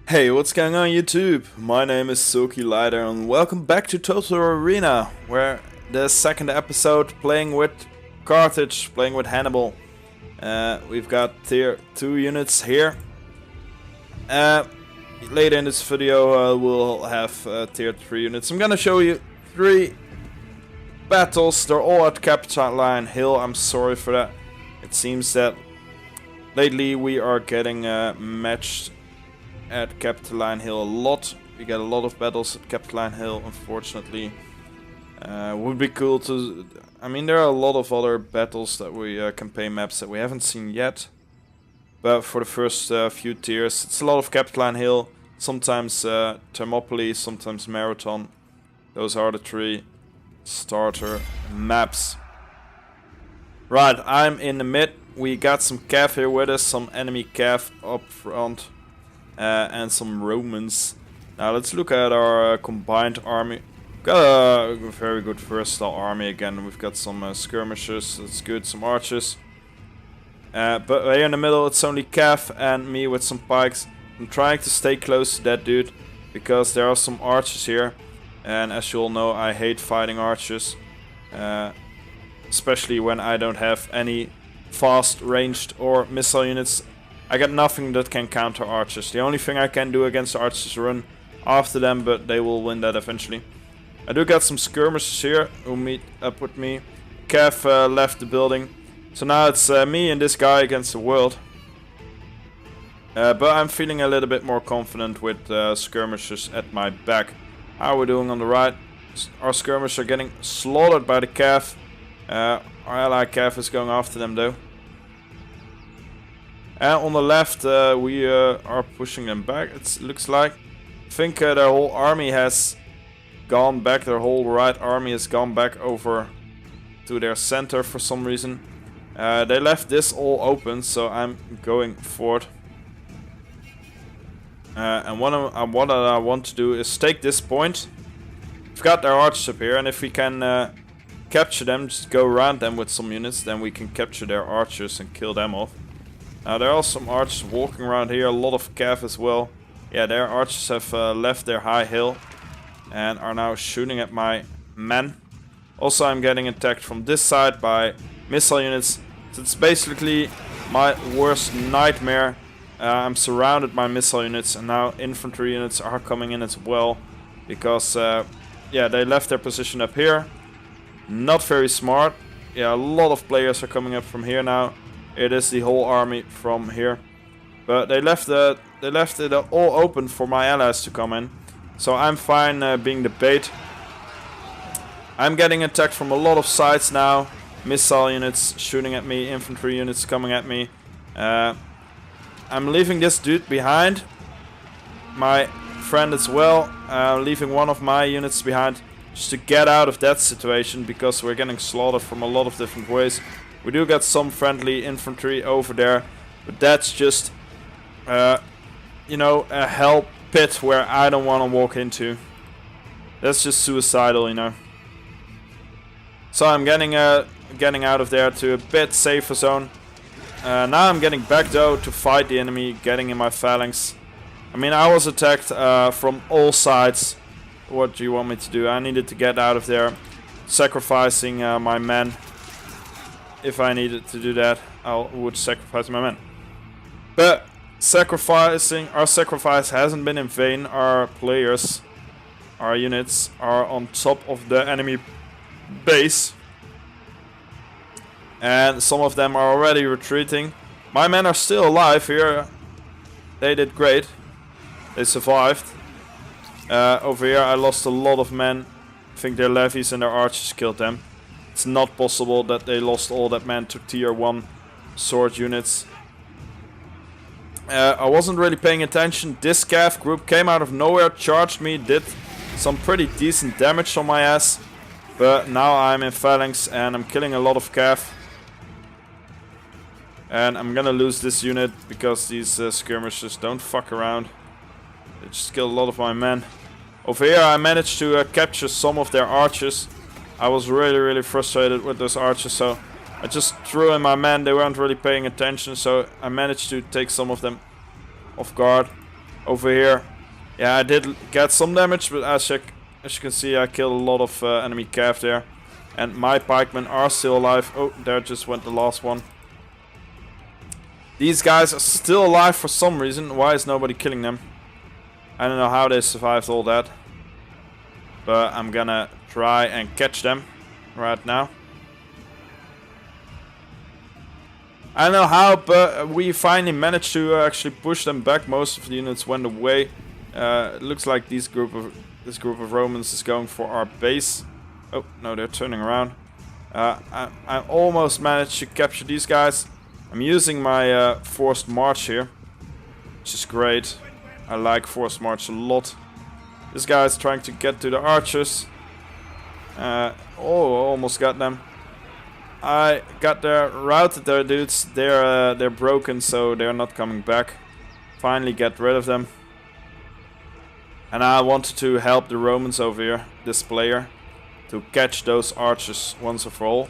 Hey, what's going on YouTube? My name is SulkyLighter and welcome back to Total Arena, where the second episode playing with Carthage, playing with Hannibal. We've got tier 2 units here. Later in this video we'll have tier 3 units. I'm gonna show you 3 battles. They're all at Capitoline Hill. I'm sorry for that. It seems that lately we are getting matched at Capitoline Hill a lot. We get a lot of battles at Capitoline Hill, unfortunately. Would be cool to... I mean, there are a lot of other battles that we campaign maps that we haven't seen yet. But for the first few tiers, it's a lot of Capitoline Hill. Sometimes Thermopylae, sometimes Marathon. Those are the 3 starter maps. Right, I'm in the mid. We got some cav here with us, some enemy cav up front. And some Romans. Now let's look at our combined army. Got a very good versatile army again. We've got some skirmishers, that's good, some archers. But here in the middle it's only Cav and me with some pikes. I'm trying to stay close to that dude because there are some archers here. And as you all know, I hate fighting archers. Especially when I don't have any fast ranged or missile units. I got nothing that can counter archers. The only thing I can do against archers is run after them, but they will win that eventually. I do got some skirmishers here who meet up with me. Cav left the building. So now it's me and this guy against the world. But I'm feeling a little bit more confident with skirmishers at my back. How are we doing on the right? Our skirmishers are getting slaughtered by the Cav. Our ally Cav is going after them though. And on the left, we are pushing them back, it looks like. I think their whole army has gone back, their whole right army has gone back over to their center for some reason. They left this all open, so I'm going forward. And what I want to do is take this point. We've got their archers up here, and if we can capture them, just go around them with some units, then we can capture their archers and kill them off. Now there are some archers walking around here, a lot of cav as well. Yeah, their archers have left their high hill and are now shooting at my men. Also I'm getting attacked from this side by missile units. So it's basically my worst nightmare. I'm surrounded by missile units and now infantry units are coming in as well. Because yeah, they left their position up here. Not very smart. Yeah, a lot of players are coming up from here now. It is the whole army from here, but they left it all open for my allies to come in, so I'm fine being the bait. I'm getting attacked from a lot of sides now. Missile units shooting at me, infantry units coming at me. I'm leaving this dude behind, my friend as well. Leaving one of my units behind just to get out of that situation because we're getting slaughtered from a lot of different ways. We do get some friendly infantry over there, but that's just, you know, a hell pit where I don't want to walk into. That's just suicidal, you know. So I'm getting out of there to a bit safer zone. Now I'm getting back though to fight the enemy, getting in my phalanx. I mean, I was attacked from all sides. What do you want me to do? I needed to get out of there, sacrificing my men. If I needed to do that, I would sacrifice my men. But our sacrifice hasn't been in vain. Our players, our units, are on top of the enemy base. And some of them are already retreating. My men are still alive here. They did great. They survived. Over here I lost a lot of men. I think their levies and their archers killed them. It's not possible that they lost all that men to tier 1 sword units. I wasn't really paying attention. This cav group came out of nowhere, charged me, did some pretty decent damage on my ass. But now I'm in phalanx and I'm killing a lot of cav. And I'm gonna lose this unit because these skirmishers don't fuck around. They just killed a lot of my men. Over here I managed to capture some of their archers. I was really frustrated with those archers, so I just threw in my men. They weren't really paying attention, so I managed to take some of them off guard. Over here. Yeah, I did get some damage, but as you can see, I killed a lot of enemy cav there. And my pikemen are still alive. Oh, there just went the last one. These guys are still alive for some reason. Why is nobody killing them? I don't know how they survived all that. But I'm gonna try and catch them right now. I don't know how, but we finally managed to actually push them back. Most of the units went away. It looks like this group of Romans is going for our base. Oh no, they're turning around. I almost managed to capture these guys. I'm using my forced march here, which is great. I like forced march a lot. This guy is trying to get to the archers. Oh, almost got them. I got their routed their dudes. They're broken, so they're not coming back. Finally get rid of them. And I wanted to help the Romans over here, this player, to catch those archers once and for all.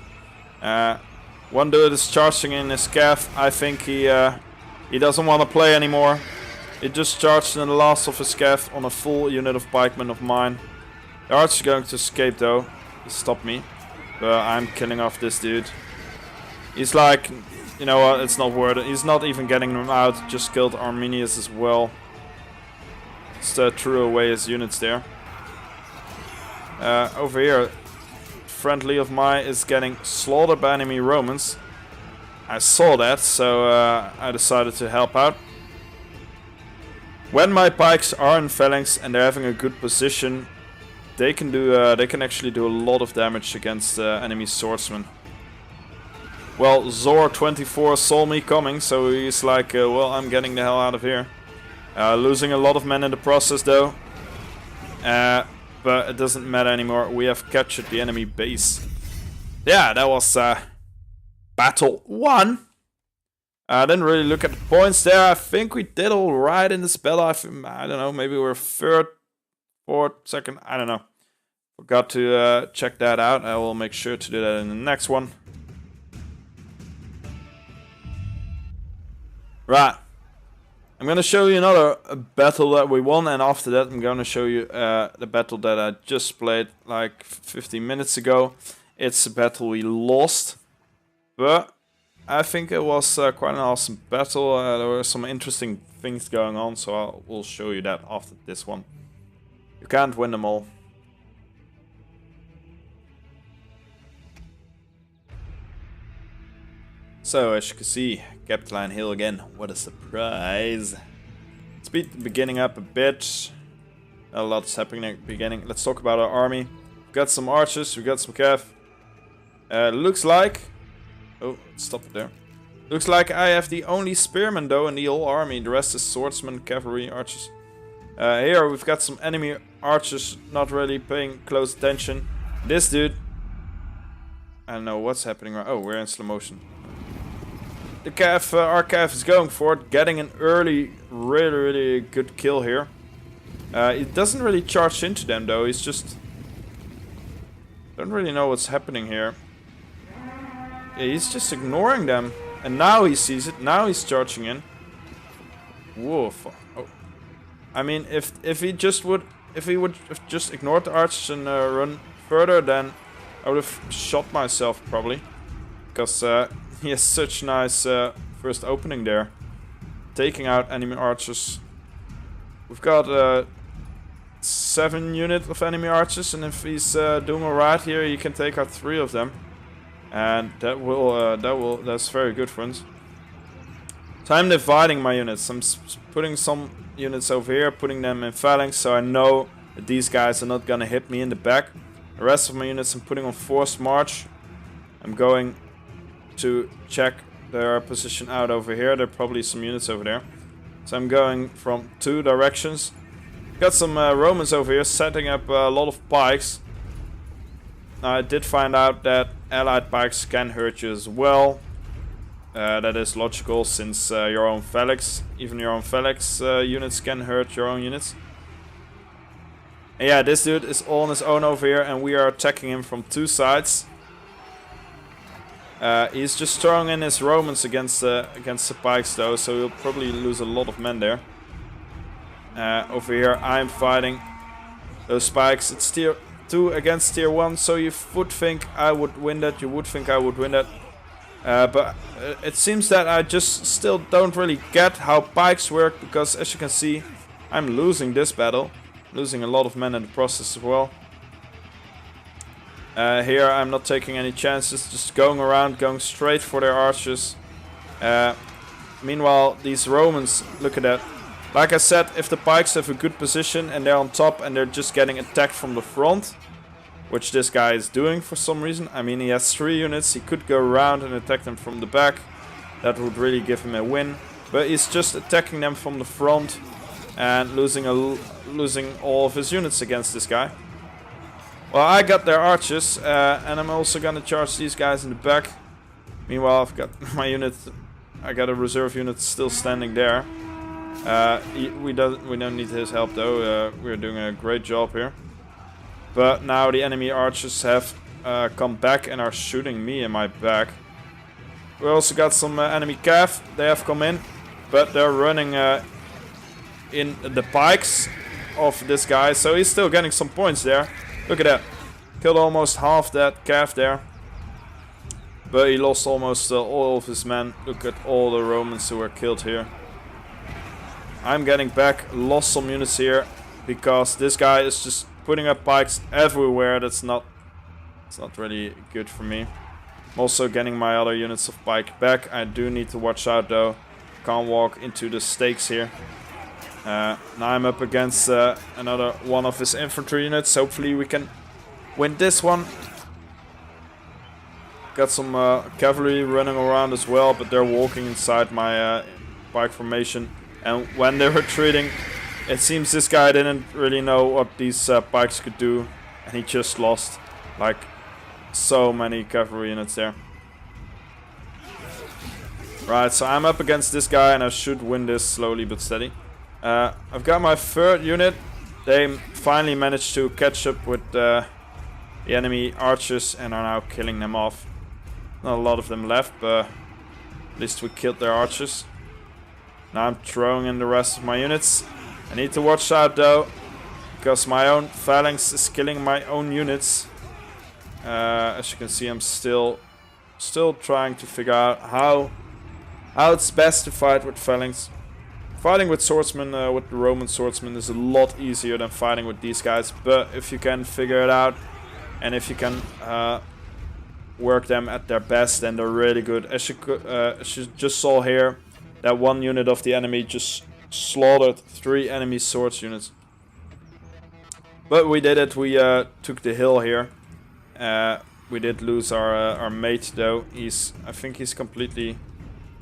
One dude is charging in his cav. I think he doesn't want to play anymore. He just charged in the last of his cav on a full unit of pikemen of mine. The archer's going to escape though. He stopped me. But I'm killing off this dude. He's like, you know what, it's not worth it. He's not even getting them out. Just killed Arminius as well. Just threw away his units there. Over here, friendly of mine is getting slaughtered by enemy Romans. I saw that, so I decided to help out. When my pikes are in phalanx and they're having a good position, they can actually do a lot of damage against enemy swordsmen. Well, Zor24 saw me coming, so he's like, well, I'm getting the hell out of here. Losing a lot of men in the process though. But it doesn't matter anymore. We have captured the enemy base. Yeah, that was battle 1. I didn't really look at the points there. I think we did alright in this battle. I don't know, maybe we're 3rd, 4th, 2nd, I don't know. Forgot to check that out. I will make sure to do that in the next one. Right. I'm gonna show you another battle that we won, and after that I'm gonna show you the battle that I just played like 15 minutes ago. It's a battle we lost, but I think it was quite an awesome battle. There were some interesting things going on, so I will show you that after this one. You can't win them all. So, as you can see, Captain Hill again. What a surprise. Speed the beginning up a bit. A lot's happening at the beginning. Let's talk about our army. We've got some archers, we've got some cav. Looks like... Oh, stop it there. Looks like I have the only spearmen though in the whole army. The rest is swordsmen, cavalry, archers. Here we've got some enemy archers not really paying close attention. This dude... I don't know what's happening. Oh, we're in slow motion. The cav, our cav is going for it, getting an early, really good kill here. He doesn't really charge into them though, he's just... Don't really know what's happening here. Yeah, he's just ignoring them. And now he sees it, now he's charging in. Whoa. Oh. I mean, if he would have just ignored the archers and run further, then I would have shot myself probably. Because he has such nice first opening there. Taking out enemy archers. We've got 7 units of enemy archers, and if he's doing alright here, he can take out 3 of them. And that's very good for us. So I'm dividing my units. I'm putting some units over here, putting them in phalanx, so I know that these guys are not gonna hit me in the back. The rest of my units I'm putting on forced march. I'm going to check their position out over here. There are probably some units over there. So I'm going from 2 directions. Got some Romans over here setting up a lot of pikes. Now I did find out that allied pikes can hurt you as well. That is logical since your own phalanx, even your own phalanx units can hurt your own units. And yeah, this dude is all on his own over here and we are attacking him from 2 sides. He's just throwing in his Romans against the pikes though, so he'll probably lose a lot of men there. Over here I'm fighting those spikes. It's tier 2 against tier 1, so you would think I would win that. You would think I would win that. But it seems that I just still don't really get how pikes work, because as you can see, I'm losing this battle. Losing a lot of men in the process as well. Here I'm not taking any chances, just going around, going straight for their archers. Meanwhile, these Romans, look at that. Like I said, if the pikes have a good position and they're on top and they're just getting attacked from the front, which this guy is doing for some reason. I mean, he has 3 units, he could go around and attack them from the back. That would really give him a win. But he's just attacking them from the front and losing all of his units against this guy. Well, I got their archers, and I'm also gonna charge these guys in the back. Meanwhile, I've got my unit, I got a reserve unit still standing there. We don't need his help though, we're doing a great job here. But now the enemy archers have come back and are shooting me in my back. We also got some enemy cav, they have come in. But they're running in the pikes of this guy, so he's still getting some points there. Look at that. Killed almost half that cav there. But he lost almost all of his men. Look at all the Romans who were killed here. I'm getting back, lost some units here, because this guy is just putting up pikes everywhere. It's not really good for me. I'm also getting my other units of pike back. I do need to watch out though. Can't walk into the stakes here. Now I'm up against another one of his infantry units. Hopefully we can win this one. Got some cavalry running around as well, but they're walking inside my pike formation. And when they're retreating, it seems this guy didn't really know what these pikes could do. And he just lost like so many cavalry units there. Right, so I'm up against this guy and I should win this slowly but steady. I've got my 3rd unit. They finally managed to catch up with the enemy archers and are now killing them off. Not a lot of them left, but at least we killed their archers. Now I'm throwing in the rest of my units. I need to watch out though, because my own phalanx is killing my own units. As you can see, I'm still trying to figure out how it's best to fight with phalanx. Fighting with swordsmen, with the Roman swordsmen, is a lot easier than fighting with these guys. But if you can figure it out, and if you can work them at their best, then they're really good. As you just saw here, that one unit of the enemy just slaughtered 3 enemy swords units. But we did it. We took the hill here. We did lose our mate though. I think he's completely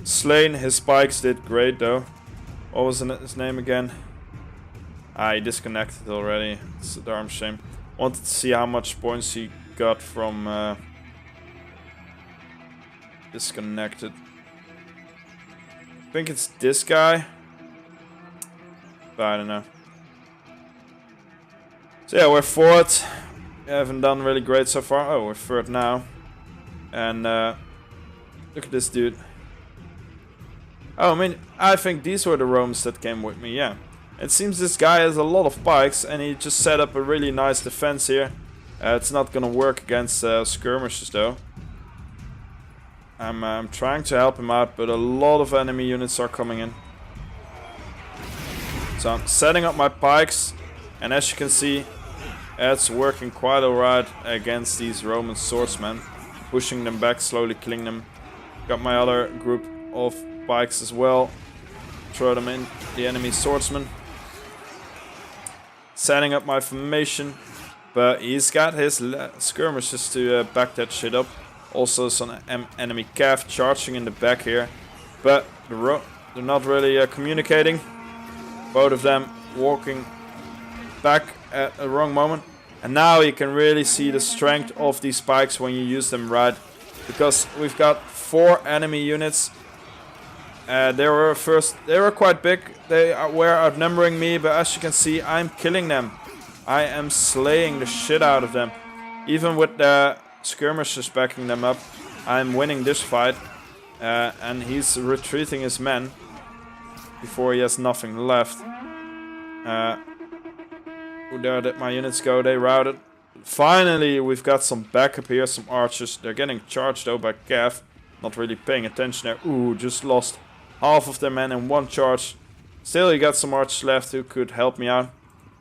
slain. His spikes did great though. What was his name again? He disconnected already. It's a darn shame. Wanted to see how much points he got from disconnected. I think it's this guy. But I don't know. So yeah, we're 4th. We haven't done really great so far. Oh, we're 3rd now. And look at this dude. Oh, I mean, I think these were the Romans that came with me, yeah. It seems this guy has a lot of pikes and he just set up a really nice defense here. It's not gonna work against skirmishers though. I'm trying to help him out, but a lot of enemy units are coming in. So I'm setting up my pikes, and as you can see, it's working quite alright against these Roman swordsmen. Pushing them back, slowly killing them. Got my other group of pikes as well. Throw them in the enemy swordsman. Setting up my formation, but he's got his skirmishers to back that shit up. Also some enemy cav charging in the back here, but they're not really communicating. Both of them walking back at a wrong moment. And now you can really see the strength of these spikes when you use them right. Because we've got 4 enemy units. They were quite big. They were outnumbering me, but as you can see, I'm killing them. I am slaying the shit out of them. Even with the skirmishers backing them up, I'm winning this fight. And he's retreating his men before he has nothing left. Where did my units go? They routed. Finally, we've got some backup here, some archers. They're getting charged though by Cav. Not really paying attention there. Ooh, just lost half of their men in one charge. Still, you got some archers left who could help me out.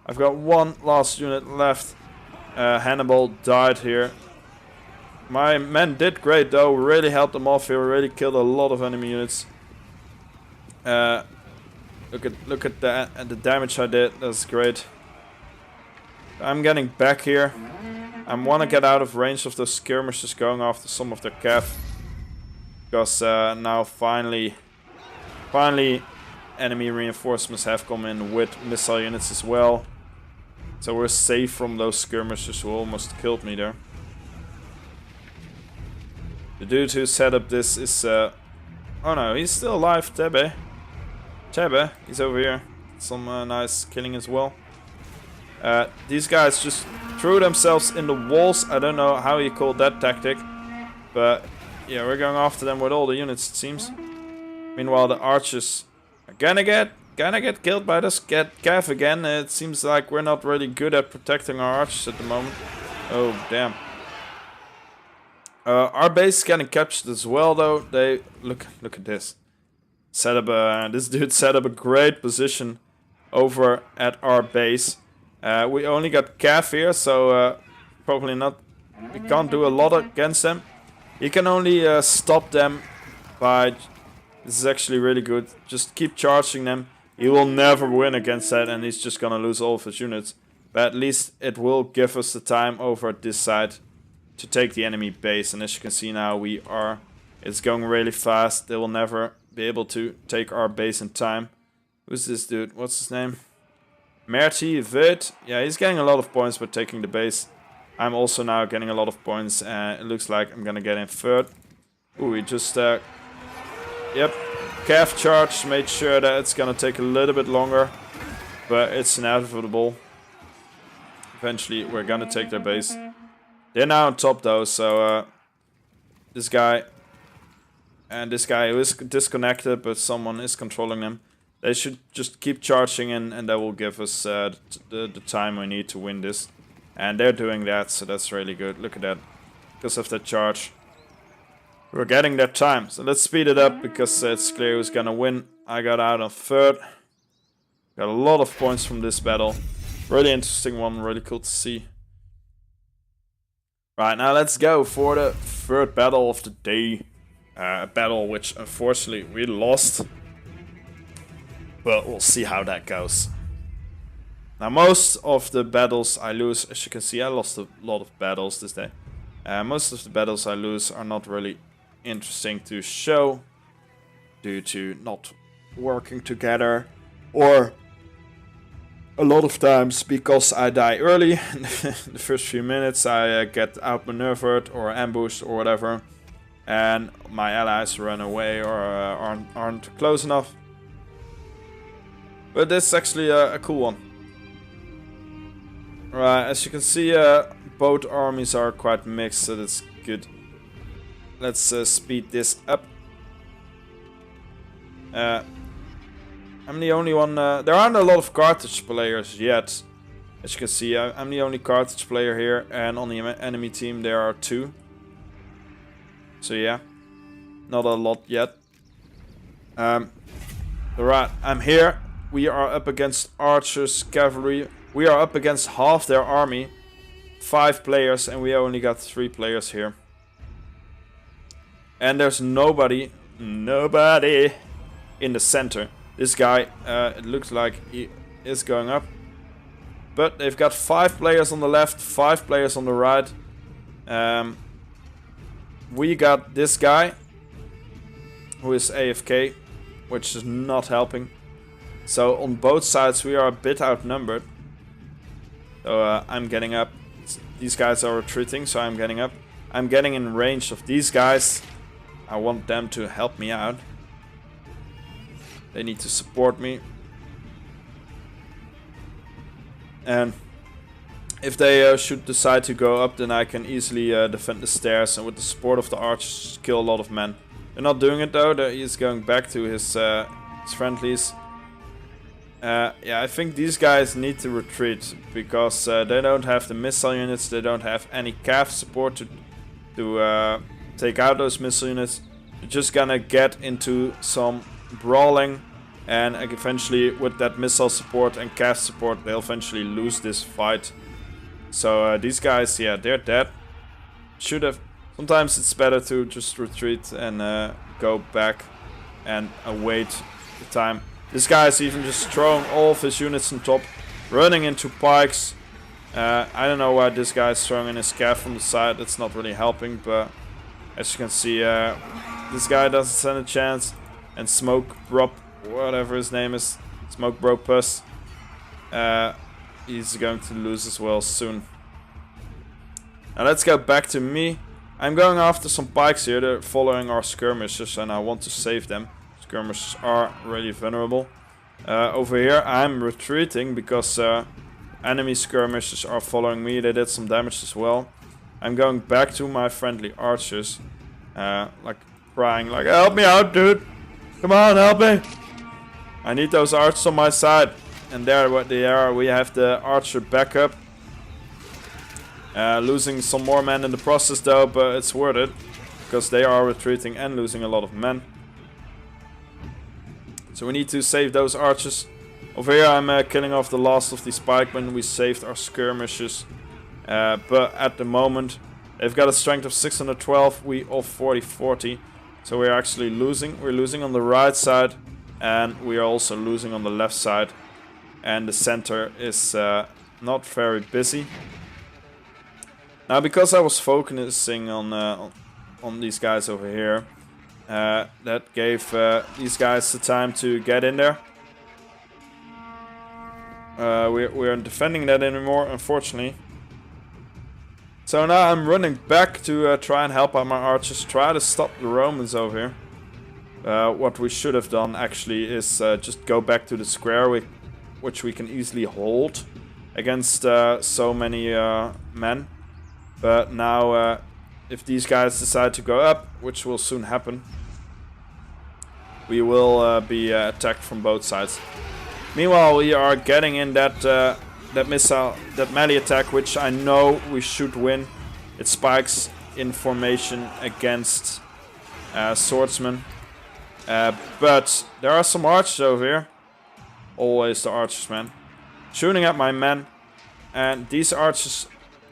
I've got one last unit left. Hannibal died here. My men did great though. We really helped them off here. We really killed a lot of enemy units. Look at that and the damage I did. That's great. I'm getting back here. I want to get out of range of those skirmishers going after some of their cav. Because now finally enemy reinforcements have come in with missile units as well. So we're safe from those skirmishers who almost killed me there. The dude who set up this is... oh no, he's still alive, Tebe. Tebe, he's over here. Some nice killing as well. These guys just threw themselves in the walls. I don't know how you call that tactic. But yeah, we're going after them with all the units, it seems. Meanwhile, the archers are gonna get killed by this cav again. It seems like we're not really good at protecting our archers at the moment. Oh, damn. Our base is getting captured as well, though. They look at this. This dude set up a great position over at our base. We only got cav here, so probably not. We can't do a lot against them. You can only stop them by. This is actually really good. Just keep charging them. He will never win against that, and he's just gonna lose all of his units. But at least it will give us the time over at this side to take the enemy base. And as you can see now, it's going really fast. They will never be able to take our base in time. Who's this dude? What's his name? Merti Vid. Yeah, he's getting a lot of points by taking the base. I'm also now getting a lot of points. It looks like I'm gonna get in third. Ooh, we just... Yep. Cav charge. Made sure that it's gonna take a little bit longer. But it's inevitable. Eventually, we're gonna take their base. They're now on top though, so... this guy... and this guy who is disconnected, but someone is controlling them. They should just keep charging and that will give us the time we need to win this. And they're doing that, so that's really good. Look at that. Because of that charge. We're getting that time. So let's speed it up because it's clear who's gonna win. I got out on third. Got a lot of points from this battle. Really interesting one, really cool to see. Right, now let's go for the third battle of the day. A battle which unfortunately we lost. But we'll see how that goes. Now most of the battles I lose, as you can see, I lost a lot of battles this day. Most of the battles I lose are not really interesting to show. Due to not working together. Or a lot of times because I die early. In the first few minutes I get outmaneuvered or ambushed or whatever. And my allies run away or aren't close enough. But this is actually a cool one. Right, as you can see, both armies are quite mixed, so that's good. Let's speed this up. I'm the only one... there aren't a lot of Carthage players yet. As you can see, I'm the only Carthage player here, and on the enemy team there are 2. So yeah, not a lot yet. Right, I'm here. We are up against archers, cavalry. We are up against half their army. 5 players, and we only got 3 players here. And there's nobody in the center. This guy, it looks like he is going up. But they've got 5 players on the left, 5 players on the right. We got this guy, who is AFK, which is not helping. So on both sides we are a bit outnumbered. So I'm getting up. These guys are retreating, so I'm getting up. I'm getting in range of these guys. I want them to help me out. They need to support me. And if they should decide to go up, then I can easily defend the stairs and with the support of the archers kill a lot of men. They're not doing it though. He is going back to his friendlies. Yeah, I think these guys need to retreat because they don't have the missile units. They don't have any calf support to take out those missile units. They're just gonna get into some brawling, and eventually with that missile support and calf support, they'll eventually lose this fight. So these guys, yeah, they're dead. Should have. Sometimes it's better to just retreat and go back and await the time. This guy is even just throwing all of his units on top, running into pikes. I don't know why this guy is throwing in his calf from the side. That's not really helping, but as you can see, this guy doesn't stand a chance. And Smoke Brop, whatever his name is, Smoke Bropus, he's going to lose as well soon. Now let's go back to me. I'm going after some pikes here. They're following our skirmishers and I want to save them. Skirmishers are really vulnerable. Over here I'm retreating because enemy skirmishers are following me. They did some damage as well. I'm going back to my friendly archers. Like crying like, help me out, dude. Come on, help me. I need those archers on my side. And there what they are. We have the archer backup. Losing some more men in the process though, but it's worth it. Because they are retreating and losing a lot of men. So we need to save those archers. Over here I'm killing off the last of these pikemen. We saved our skirmishers. But at the moment they've got a strength of 612. We of 40. So we're actually losing. We're losing on the right side. And we are also losing on the left side. And the center is not very busy. Now because I was focusing on these guys over here. That gave these guys the time to get in there. We aren't defending that anymore, unfortunately. So now I'm running back to try and help out my archers, try to stop the Romans over here. What we should have done actually is just go back to the square, which we can easily hold against so many men. But now if these guys decide to go up, which will soon happen, we will be attacked from both sides. Meanwhile, we are getting in that missile, that melee attack, which I know we should win. It spikes in formation against swordsmen. But there are some archers over here. Always the archers, man. Shooting at my men. And these archers,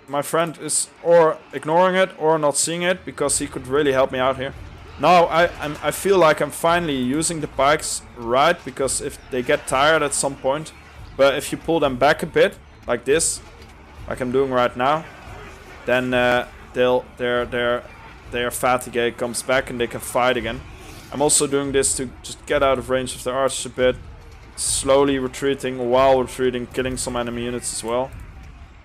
my friend is or ignoring it or not seeing it, because he could really help me out here. Now I feel like I'm finally using the pikes right, because if they get tired at some point, but if you pull them back a bit like this, like I'm doing right now, then their fatigue comes back and they can fight again. I'm also doing this to just get out of range of the archers a bit, slowly retreating while retreating, killing some enemy units as well.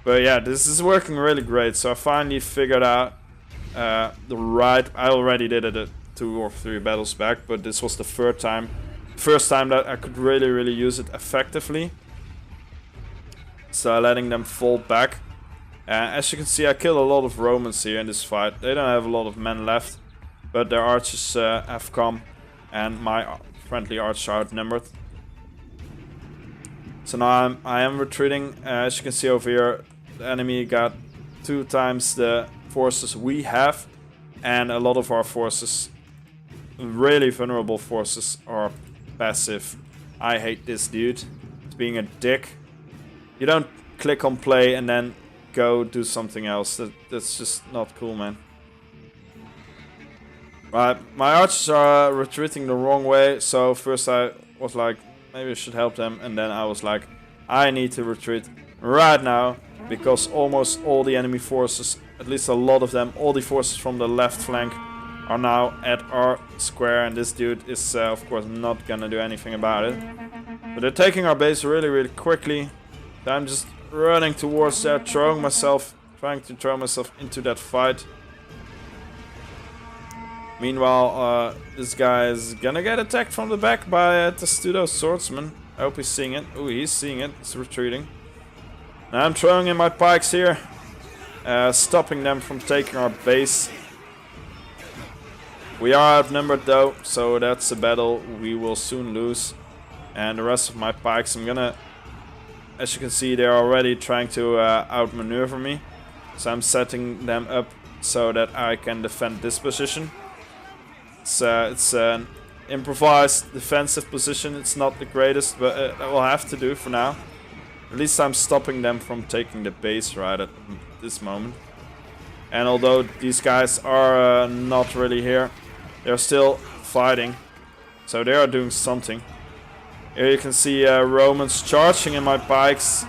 But yeah, this is working really great. So I finally figured out the right. I already did it 2 or 3 battles back, but this was the first time that I could really use it effectively. So letting them fall back. As you can see, I killed a lot of Romans here in this fight. They don't have a lot of men left, but their archers have come, and my friendly archers are outnumbered. So now I am retreating. As you can see over here, the enemy got 2 times the forces we have, and a lot of our forces, really vulnerable forces, are passive. I hate this dude. He's being a dick. You don't click on play and then go do something else. That's just not cool, man. Right, my archers are retreating the wrong way, so first I was like, maybe I should help them, and then I was like, I need to retreat right now, because almost all the enemy forces, at least a lot of them, all the forces from the left flank are now at our square, and this dude is of course not gonna do anything about it. But they're taking our base really quickly. So I'm just running towards there, trying to throw myself into that fight. Meanwhile, this guy is gonna get attacked from the back by Testudo's swordsman. I hope he's seeing it. Oh, he's seeing it. He's retreating. Now I'm throwing in my pikes here, stopping them from taking our base. We are outnumbered though, so that's a battle we will soon lose. And the rest of my pikes, I'm gonna, as you can see, they're already trying to outmaneuver me. So I'm setting them up so that I can defend this position. It's an improvised defensive position. It's not the greatest, but it will have to do for now. At least I'm stopping them from taking the base right at this moment. And although these guys are not really here, they're still fighting. So they are doing something. Here you can see Romans charging in my pikes.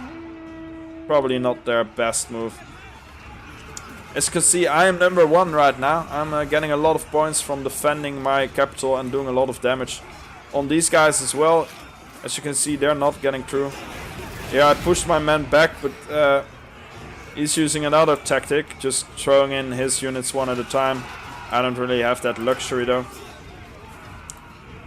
Probably not their best move. As you can see, I am number 1 right now. I'm getting a lot of points from defending my capital and doing a lot of damage on these guys as well. As you can see, they're not getting through. Yeah, I pushed my men back, but he's using another tactic, just throwing in his units one at a time. I don't really have that luxury though.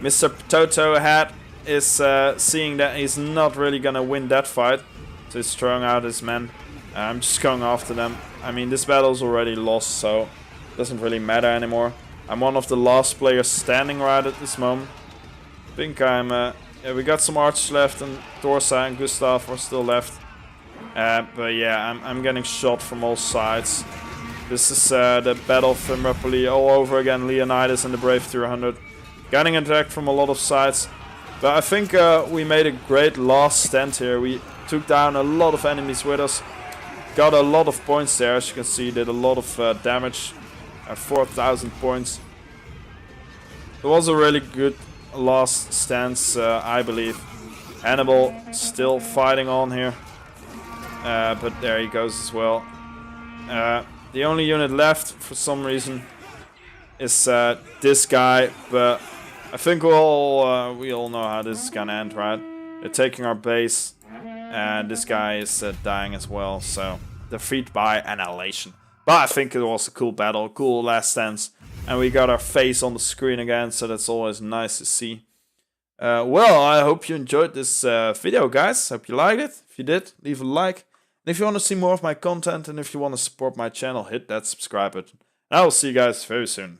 Mr. Potato Head is seeing that he's not really gonna win that fight, so he's throwing out his men. I'm just going after them. I mean, this battle's already lost, so it doesn't really matter anymore. I'm one of the last players standing right at this moment. I think I'm... yeah, we got some archers left, and Torsa and Gustav are still left. But yeah, I'm getting shot from all sides. This is the Battle of Thermopylae all over again. Leonidas and the Brave 300. Getting attacked from a lot of sides. But I think we made a great last stand here. We took down a lot of enemies with us. Got a lot of points there, as you can see. Did a lot of damage at 4,000 points. It was a really good last stance, I believe. Hannibal still fighting on here. But there he goes as well. The only unit left, for some reason, is this guy. But I think we all know how this is gonna end, right? They're taking our base. And this guy is dying as well, so defeat by annihilation. But I think it was a cool battle, cool last stance. And we got our face on the screen again, so that's always nice to see. Well, I hope you enjoyed this video, guys. Hope you liked it. If you did, leave a like. And if you want to see more of my content and if you want to support my channel, hit that subscribe button. And I will see you guys very soon.